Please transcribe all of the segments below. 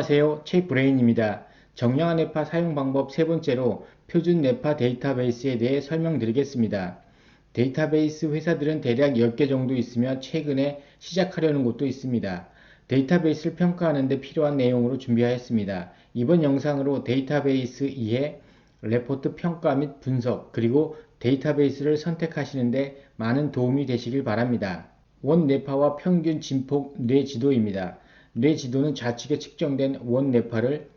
안녕하세요. 최브레인입니다. 정량한 뇌파 사용 방법 세 번째로 표준 뇌파 데이터베이스에 대해 설명드리겠습니다. 데이터베이스 회사들은 대략 10개 정도 있으며 최근에 시작하려는 곳도 있습니다. 데이터베이스를 평가하는 데 필요한 내용으로 준비하였습니다. 이번 영상으로 데이터베이스 이해, 레포트 평가 및 분석, 그리고 데이터베이스를 선택하시는데 많은 도움이 되시길 바랍니다. 원 뇌파와 평균 진폭 뇌 지도입니다. 뇌 지도는 좌측에 측정된 원 뇌파를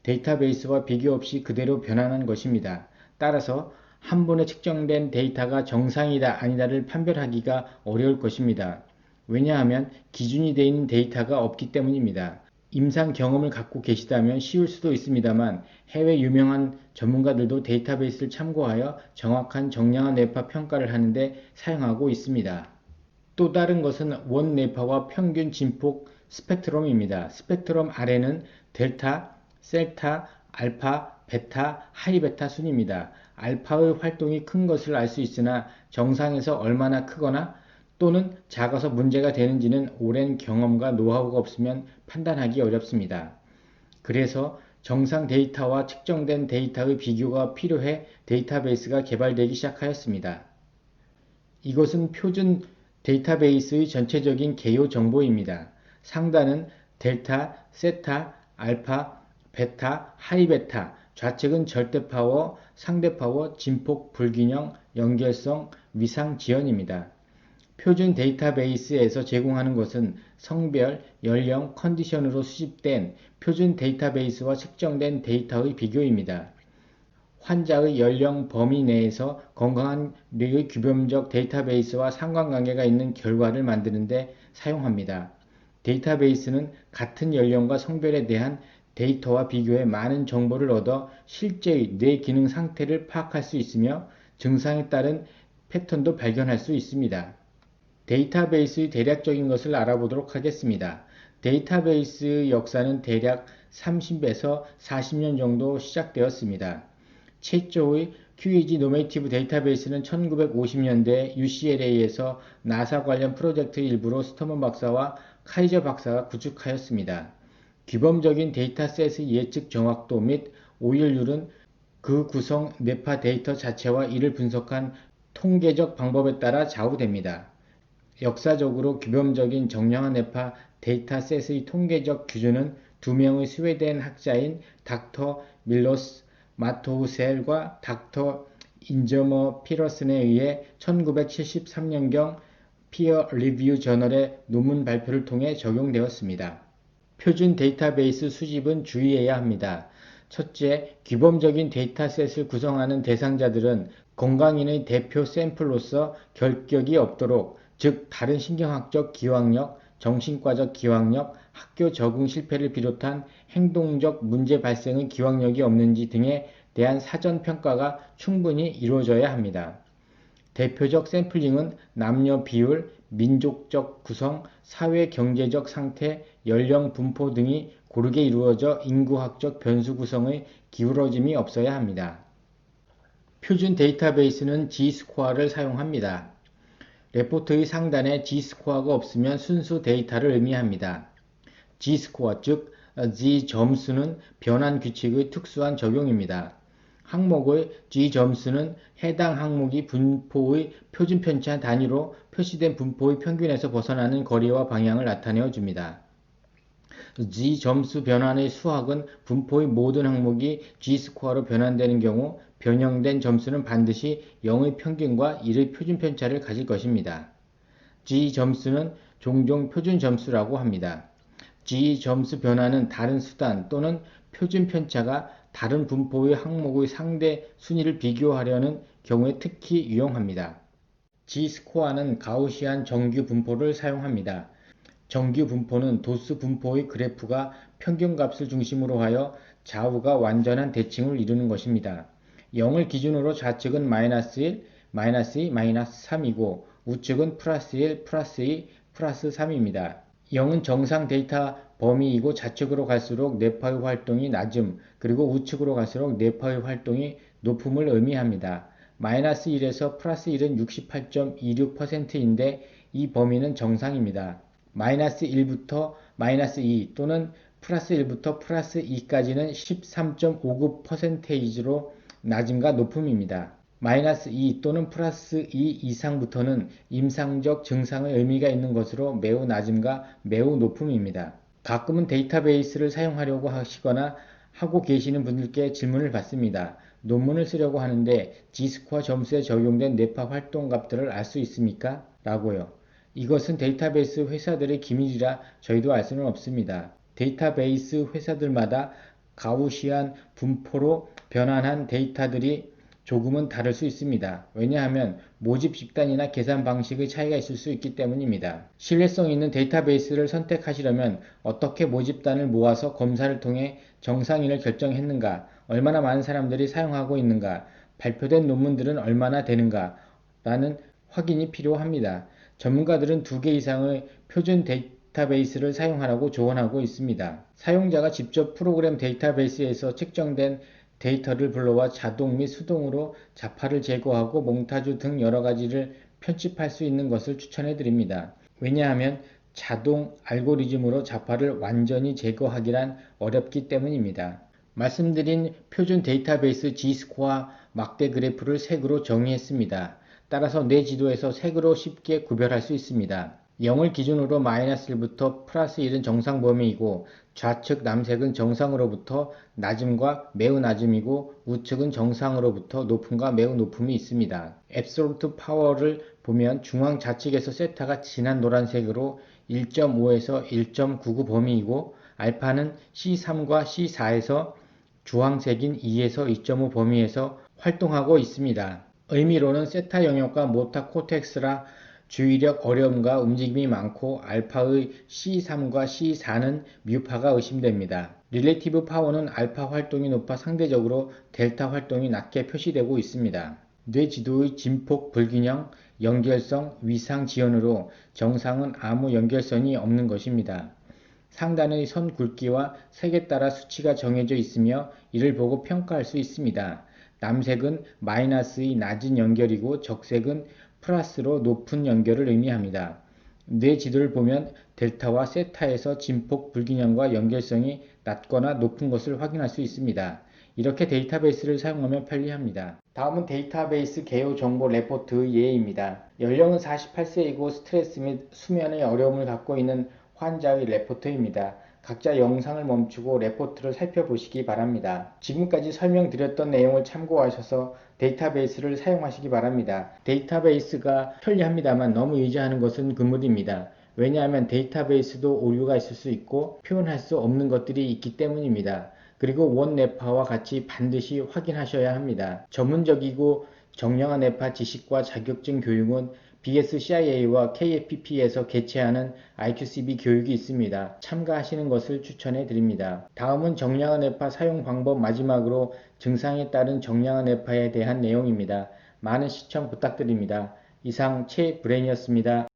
데이터베이스와 비교 없이 그대로 변환한 것입니다. 따라서 한 번에 측정된 데이터가 정상이다 아니다를 판별하기가 어려울 것입니다. 왜냐하면 기준이 되어 있는 데이터가 없기 때문입니다. 임상 경험을 갖고 계시다면 쉬울 수도 있습니다만 해외 유명한 전문가들도 데이터베이스를 참고하여 정확한 정량한 뇌파 평가를 하는데 사용하고 있습니다. 또 다른 것은 원 뇌파와 평균 진폭 스펙트럼입니다. 스펙트럼 아래는 델타, 셀타, 알파, 베타, 하이베타 순입니다. 알파의 활동이 큰 것을 알 수 있으나 정상에서 얼마나 크거나 또는 작아서 문제가 되는지는 오랜 경험과 노하우가 없으면 판단하기 어렵습니다. 그래서 정상 데이터와 측정된 데이터의 비교가 필요해 데이터베이스가 개발되기 시작하였습니다. 이것은 표준 데이터베이스의 전체적인 개요 정보입니다. 상단은 델타, 세타, 알파, 베타, 하이베타, 좌측은 절대파워, 상대파워, 진폭, 불균형, 연결성, 위상, 지연입니다. 표준 데이터베이스에서 제공하는 것은 성별, 연령, 컨디션으로 수집된 표준 데이터베이스와 측정된 데이터의 비교입니다. 환자의 연령 범위 내에서 건강한 뇌의 규범적 데이터베이스와 상관관계가 있는 결과를 만드는 데 사용합니다. 데이터베이스는 같은 연령과 성별에 대한 데이터와 비교해 많은 정보를 얻어 실제의 뇌 기능 상태를 파악할 수 있으며 증상에 따른 패턴도 발견할 수 있습니다. 데이터베이스의 대략적인 것을 알아보도록 하겠습니다. 데이터베이스의 역사는 대략 30에서 40년 정도 시작되었습니다. 최초의 QEG 노메이티브 데이터베이스는 1950년대 UCLA에서 나사 관련 프로젝트의 일부로 스터먼 박사와 카이저 박사가 구축하였습니다. 규범적인 데이터셋의 예측 정확도 및 오일률은 그 구성 뇌파 데이터 자체와 이를 분석한 통계적 방법에 따라 좌우됩니다. 역사적으로 규범적인 정량한 뇌파 데이터셋의 통계적 기준은 두 명의 스웨덴 학자인 닥터 밀로스 마토우셀과 닥터 인저머 피러슨에 의해 1973년경 피어 리뷰 저널의 논문 발표를 통해 적용되었습니다. 표준 데이터베이스 수집은 주의해야 합니다. 첫째, 규범적인 데이터셋을 구성하는 대상자들은 건강인의 대표 샘플로서 결격이 없도록, 즉 다른 신경학적 기억력, 정신과적 기억력, 학교 적응 실패를 비롯한 행동적 문제 발생의 기억력이 없는지 등에 대한 사전 평가가 충분히 이루어져야 합니다. 대표적 샘플링은 남녀 비율, 민족적 구성, 사회 경제적 상태, 연령 분포 등이 고르게 이루어져 인구학적 변수 구성의 기울어짐이 없어야 합니다. 표준 데이터베이스는 G스코어를 사용합니다. 레포트의 상단에 G스코어가 없으면 순수 데이터를 의미합니다. G스코어, 즉 G점수는 변환 규칙의 특수한 적용입니다. 항목의 G점수는 해당 항목이 분포의 표준 편차 단위로 표시된 분포의 평균에서 벗어나는 거리와 방향을 나타내어 줍니다. G점수 변환의 수학은 분포의 모든 항목이 G스코어로 변환되는 경우 변형된 점수는 반드시 0의 평균과 1의 표준 편차를 가질 것입니다. G점수는 종종 표준 점수라고 합니다. G점수 변화는 다른 수단 또는 표준 편차가 다른 분포의 항목의 상대 순위를 비교하려는 경우에 특히 유용합니다. G스코어는 가우시안 정규 분포를 사용합니다. 정규 분포는 도수 분포의 그래프가 평균값을 중심으로 하여 좌우가 완전한 대칭을 이루는 것입니다. 0을 기준으로 좌측은 마이너스 1, 마이너스 2, 마이너스 3이고 우측은 플러스 1, 플러스 2, 플러스 3입니다. 0은 정상 데이터 범위이고 좌측으로 갈수록 뇌파의 활동이 낮음, 그리고 우측으로 갈수록 뇌파의 활동이 높음을 의미합니다. 마이너스 1에서 플러스 1은 68.26%인데 이 범위는 정상입니다. 마이너스 1부터 마이너스 2 또는 플러스 1부터 플러스 2까지는 13.59%로 낮음과 높음입니다. 마이너스 2 또는 플러스 2 이상부터는 임상적 증상의 의미가 있는 것으로 매우 낮음과 매우 높음입니다. 가끔은 데이터베이스를 사용하려고 하시거나 하고 계시는 분들께 질문을 받습니다. 논문을 쓰려고 하는데 G스코어 점수에 적용된 뇌파 활동 값들을 알 수 있습니까? 라고요. 이것은 데이터베이스 회사들의 기밀이라 저희도 알 수는 없습니다. 데이터베이스 회사들마다 가우시안 분포로 변환한 데이터들이 조금은 다를 수 있습니다. 왜냐하면 모집 집단이나 계산 방식의 차이가 있을 수 있기 때문입니다. 신뢰성 있는 데이터베이스를 선택하시려면 어떻게 모집단을 모아서 검사를 통해 정상인을 결정했는가, 얼마나 많은 사람들이 사용하고 있는가, 발표된 논문들은 얼마나 되는가 라는 확인이 필요합니다. 전문가들은 2개 이상의 표준 데이터베이스를 사용하라고 조언하고 있습니다. 사용자가 직접 프로그램 데이터베이스에서 측정된 데이터를 불러와 자동 및 수동으로 자파를 제거하고 몽타주 등 여러가지를 편집할 수 있는 것을 추천해 드립니다. 왜냐하면 자동 알고리즘으로 자파를 완전히 제거하기란 어렵기 때문입니다. 말씀드린 표준 데이터베이스 G스코어 막대 그래프를 색으로 정의했습니다. 따라서 내 지도에서 색으로 쉽게 구별할 수 있습니다. 0을 기준으로 마이너스 1부터 플러스 1은 정상 범위이고 좌측 남색은 정상으로부터 낮음과 매우 낮음이고 우측은 정상으로부터 높음과 매우 높음이 있습니다. 앱솔루트 파워를 보면 중앙 좌측에서 세타가 진한 노란색으로 1.5에서 1.99 범위이고 알파는 C3과 C4에서 주황색인 2에서 2.5 범위에서 활동하고 있습니다. 의미로는 세타 영역과 모타 코텍스라 주의력 어려움과 움직임이 많고 알파의 C3과 C4는 뮤파가 의심됩니다. 릴레이티브 파워는 알파 활동이 높아 상대적으로 델타 활동이 낮게 표시되고 있습니다. 뇌 지도의 진폭 불균형, 연결성, 위상 지연으로 정상은 아무 연결선이 없는 것입니다. 상단의 선 굵기와 색에 따라 수치가 정해져 있으며 이를 보고 평가할 수 있습니다. 남색은 마이너스의 낮은 연결이고 적색은 플러스로 높은 연결을 의미합니다. 뇌 지도를 보면 델타와 세타에서 진폭 불균형과 연결성이 낮거나 높은 것을 확인할 수 있습니다. 이렇게 데이터베이스를 사용하면 편리합니다. 다음은 데이터베이스 개요 정보 레포트의 예입니다. 연령은 48세이고 스트레스 및 수면의 어려움을 갖고 있는 환자의 레포트입니다. 각자 영상을 멈추고 레포트를 살펴보시기 바랍니다. 지금까지 설명드렸던 내용을 참고하셔서 데이터베이스를 사용하시기 바랍니다. 데이터베이스가 편리합니다만 너무 의지하는 것은 금물입니다. 왜냐하면 데이터베이스도 오류가 있을 수 있고 표현할 수 없는 것들이 있기 때문입니다. 그리고 원뇌파와 같이 반드시 확인하셔야 합니다. 전문적이고 정량한 뇌파 지식과 자격증 교육은 BSCIA와 KFPP에서 개최하는 IQCB 교육이 있습니다. 참가하시는 것을 추천해 드립니다. 다음은 정량한 뇌파 사용 방법, 마지막으로 증상에 따른 정량한 뇌파에 대한 내용입니다. 많은 시청 부탁드립니다. 이상 최브레인이었습니다.